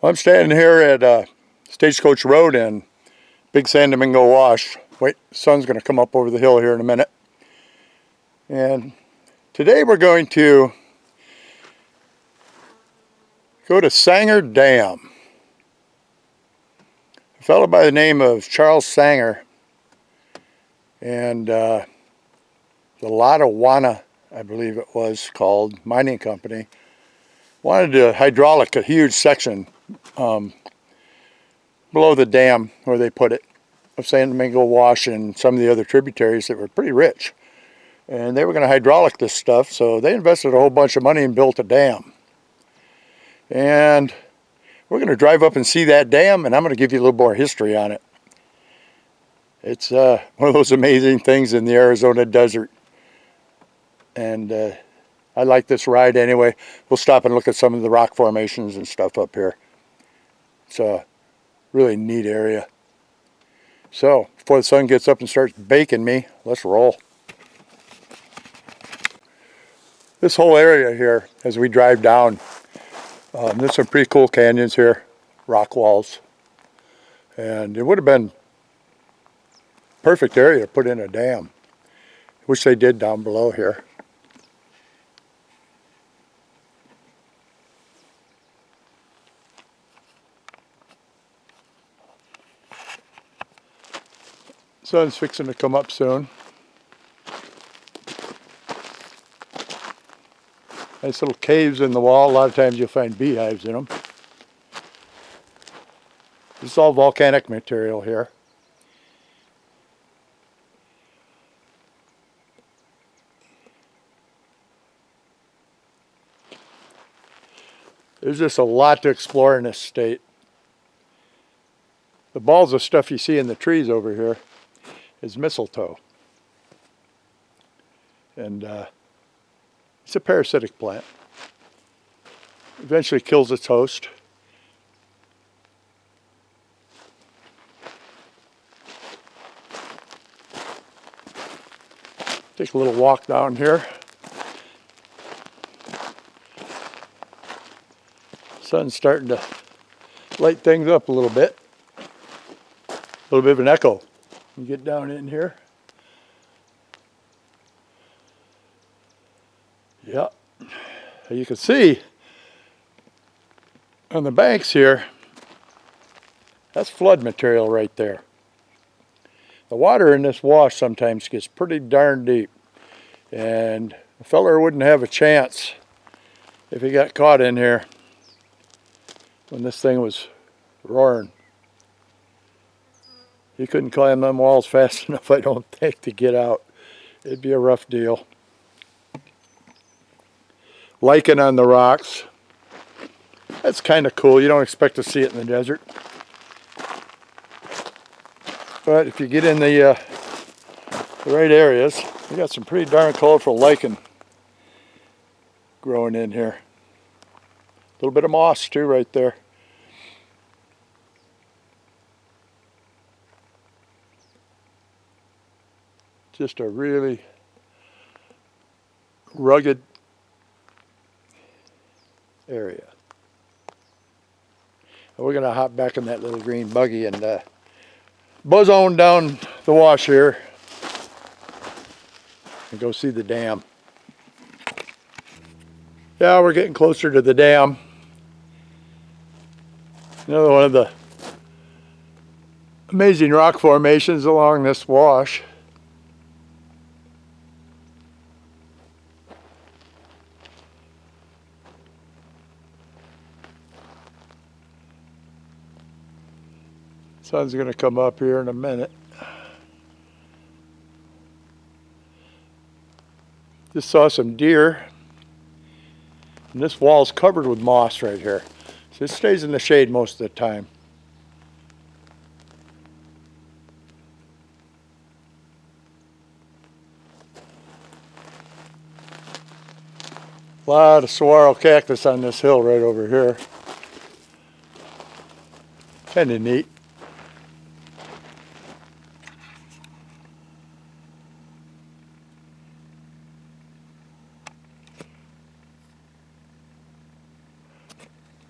I'm standing here at Stagecoach Road in Big San Domingo Wash. Wait, the sun's going to come up over the hill here in a minute. And today we're going to go to Sanger Dam. A fellow by the name of Charles Sanger and the Lotawana, I believe it was called, mining company, wanted to hydraulic a huge section below the dam where they put it of San Domingo Wash and some of the other tributaries that were pretty rich. And they were going to hydraulic this stuff, so they invested a whole bunch of money and built a dam. And we're going to drive up and see that dam, and I'm going to give you a little more history on it. It's one of those amazing things in the Arizona desert. And I like this ride anyway. We'll stop and look at some of the rock formations and stuff up here. It's a really neat area. So, before the sun gets up and starts baking me, let's roll. This whole area here, as we drive down, there's some pretty cool canyons here, rock walls. And it would have been a perfect area to put in a dam, which they did down below here. Sun's fixing to come up soon. Nice little caves in the wall. A lot of times you'll find beehives in them. This is all volcanic material here. There's just a lot to explore in this state. The balls of stuff you see in the trees over here is mistletoe. And it's a parasitic plant. Eventually kills its host. Take a little walk down here. Sun's starting to light things up a little bit. A little bit of an echo. You get down in here. Yeah, you can see on the banks here, that's flood material right there. The water in this wash sometimes gets pretty darn deep, and a feller wouldn't have a chance if he got caught in here when this thing was roaring. He couldn't climb them walls fast enough, I don't think, to get out. It'd be a rough deal. Lichen on the rocks. That's kind of cool. You don't expect to see it in the desert. But if you get in the right areas, you got some pretty darn colorful lichen growing in here. A little bit of moss too right there. Just a really rugged area. We're going to hop back in that little green buggy and buzz on down the wash here and go see the dam. Yeah, we're getting closer to the dam. Another one of the amazing rock formations along this wash. Sun's going to come up here in a minute. Just saw some deer. And this wall's covered with moss right here. So it stays in the shade most of the time. A lot of saguaro cactus on this hill right over here. Kind of neat.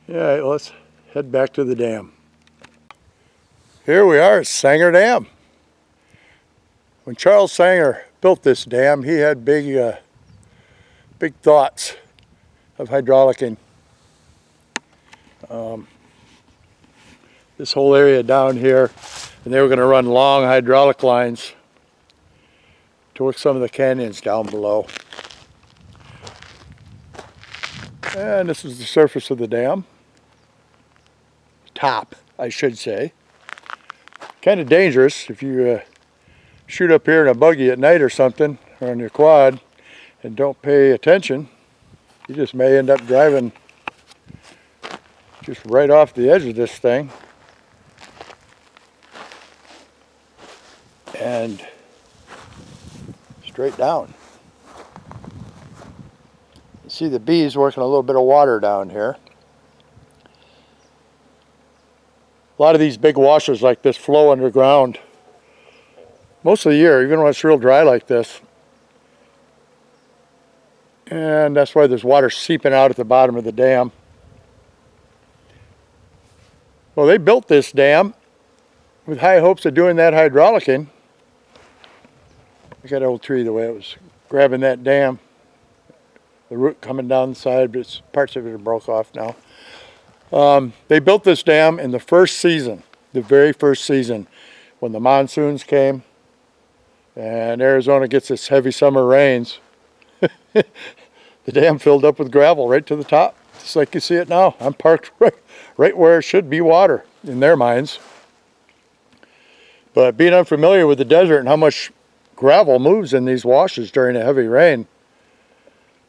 All right, let's head back to the dam. Here we are at Sanger Dam. When Charles Sanger built this dam, he had big thoughts of hydraulicking. This whole area down here, and they were going to run long hydraulic lines to work some of the canyons down below. And this is the surface of the dam. Top, I should say. Kind of dangerous if you shoot up here in a buggy at night or something, or on your quad, and don't pay attention. You just may end up driving just right off the edge of this thing. And straight down. You see the bees working a little bit of water down here. A lot of these big washers like this flow underground most of the year, even when it's real dry like this. And that's why there's water seeping out at the bottom of the dam. Well, they built this dam with high hopes of doing that hydraulicking. Look at that old tree, the way it was grabbing that dam. The root coming down the side, but parts of it are broke off now. They built this dam in the first season, the very first season, when the monsoons came and Arizona gets its heavy summer rains. The dam filled up with gravel right to the top, just like you see it now. I'm parked right where it should be water in their minds. But being unfamiliar with the desert and how much gravel moves in these washes during a heavy rain,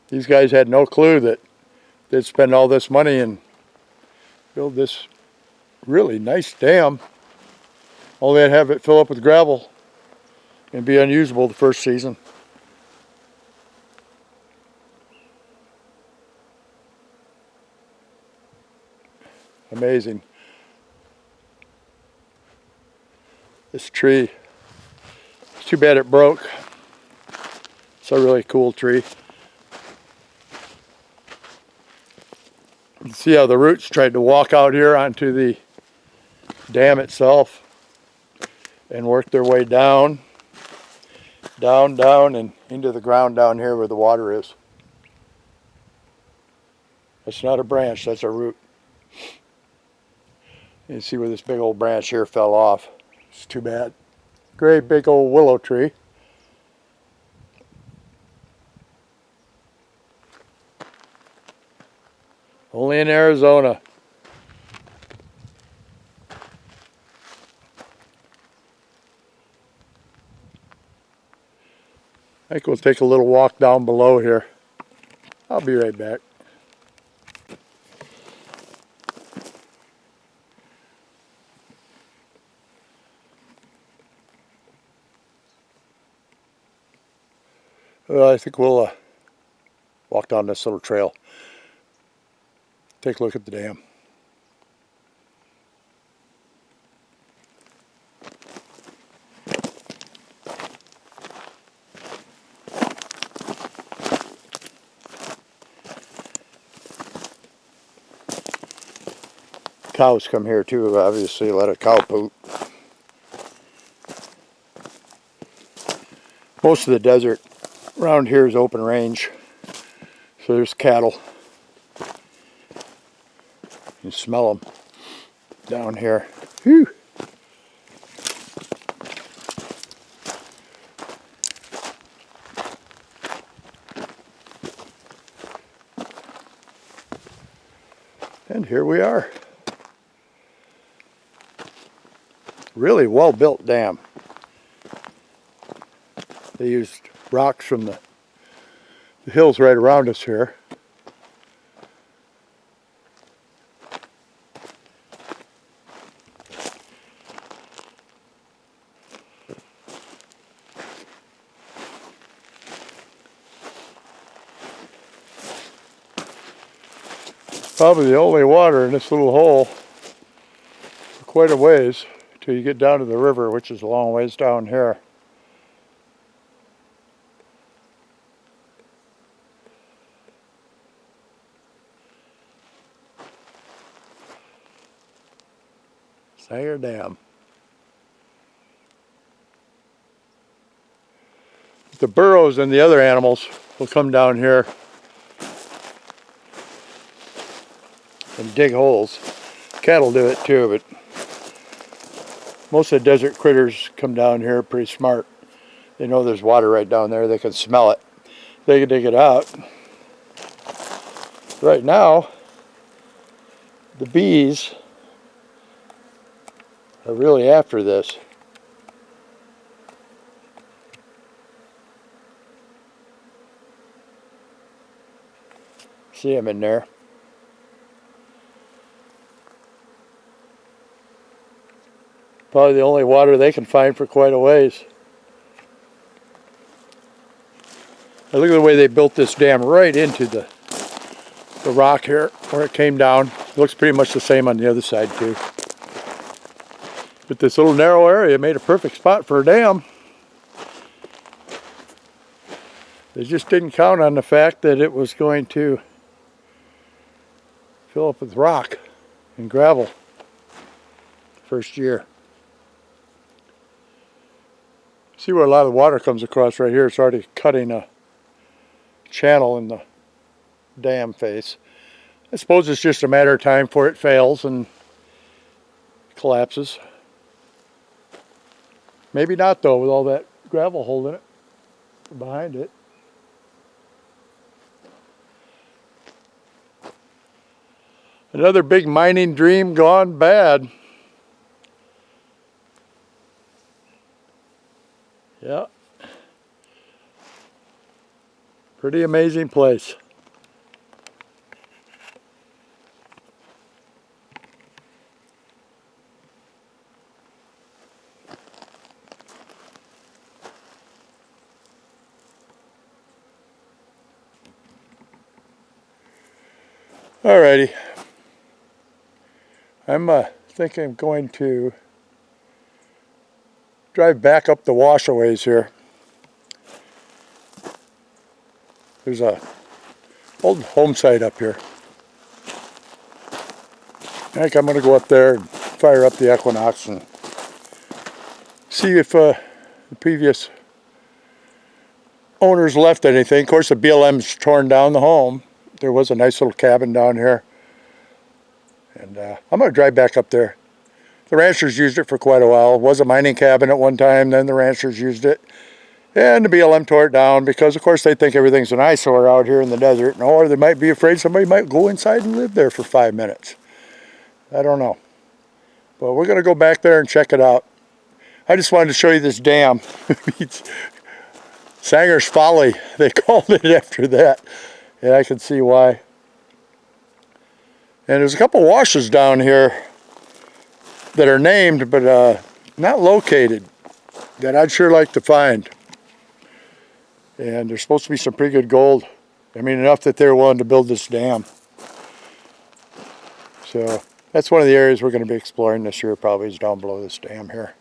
these guys had no clue that they'd spend all this money and build this really nice dam, only they'd have it fill up with gravel and be unusable the first season. Amazing. This tree, it's too bad it broke. It's a really cool tree. You can see how the roots tried to walk out here onto the dam itself and work their way down, down, and into the ground down here where the water is. That's not a branch, that's a root. You can see where this big old branch here fell off. It's too bad. Great big old willow tree. Only in Arizona. I think we'll take a little walk down below here. I'll be right back. I think we'll walk down this little trail. Take a look at the dam. Cows come here too, obviously, a lot of cow poop. Most of the desert around here is open range, so there's cattle. You can smell them down here. Whew. And here we are. Really well built dam. They used rocks from the hills right around us here. Probably the only water in this little hole for quite a ways till you get down to the river, which is a long ways down here. Sanger Dam. The burros and the other animals will come down here and dig holes. Cattle do it too, but most of the desert critters come down here pretty smart. They know there's water right down there. They can smell it. They can dig it out. Right now, the bees are really after this. See them in there. Probably the only water they can find for quite a ways. Now look at the way they built this dam right into the rock here where it came down. It looks pretty much the same on the other side too. But this little narrow area made a perfect spot for a dam. They just didn't count on the fact that it was going to fill up with rock and gravel first year. See where a lot of the water comes across right here. It's already cutting a channel in the dam face. I suppose it's just a matter of time before it fails and collapses. Maybe not though, with all that gravel holding it behind it. Another big mining dream gone bad. Yeah. Pretty amazing place. Alrighty. I'm thinking I'm going to drive back up the washaways here. There's a old home site up here. I think I'm going to go up there and fire up the Equinox and see if the previous owners left anything. Of course, the BLM's torn down the home. There was a nice little cabin down here. And I'm going to drive back up there. The ranchers used it for quite a while. It was a mining cabin at one time, then the ranchers used it. And the BLM tore it down because, of course, they think everything's an eyesore out here in the desert. Or they might be afraid somebody might go inside and live there for 5 minutes. I don't know. But we're going to go back there and check it out. I just wanted to show you this dam. Sanger's Folly. They called it after that. And I can see why. And there's a couple washes down here that are named but not located that I'd sure like to find. And there's supposed to be some pretty good gold. I mean, enough that they're willing to build this dam. So that's one of the areas we're going to be exploring this year, probably is down below this dam here.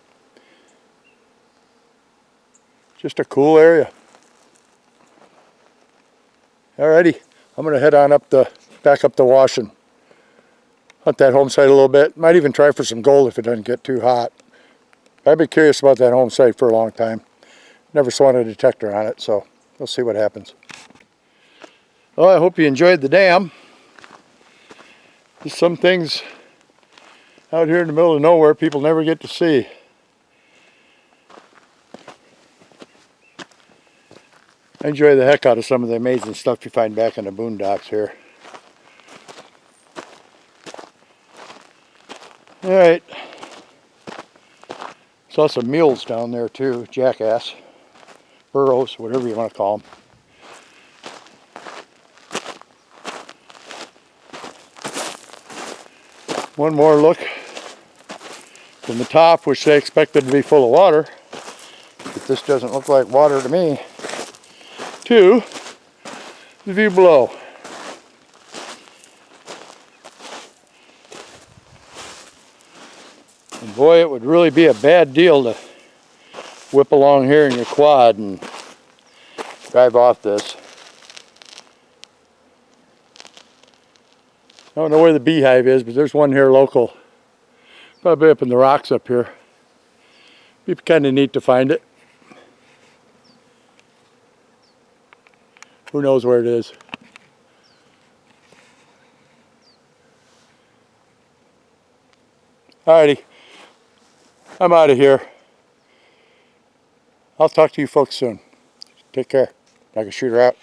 Just a cool area. Alrighty, I'm going to head on up back up the wash and hunt that home site a little bit. Might even try for some gold if it doesn't get too hot. I've been curious about that home site for a long time. Never swung a detector on it, so we'll see what happens. Well, I hope you enjoyed the dam. There's some things out here in the middle of nowhere people never get to see. I enjoy the heck out of some of the amazing stuff you find back in the boondocks here. Alright. Saw some mules down there too, jackass. Burros, whatever you want to call them. One more look from the top, which they expected to be full of water. But this doesn't look like water to me. To the view below. And boy, it would really be a bad deal to whip along here in your quad and drive off this. I don't know where the beehive is, but there's one here local. Probably up in the rocks up here. Be kind of neat to find it. Who knows where it is? Alrighty, I'm out of here. I'll talk to you folks soon. Take care. I can shoot her out.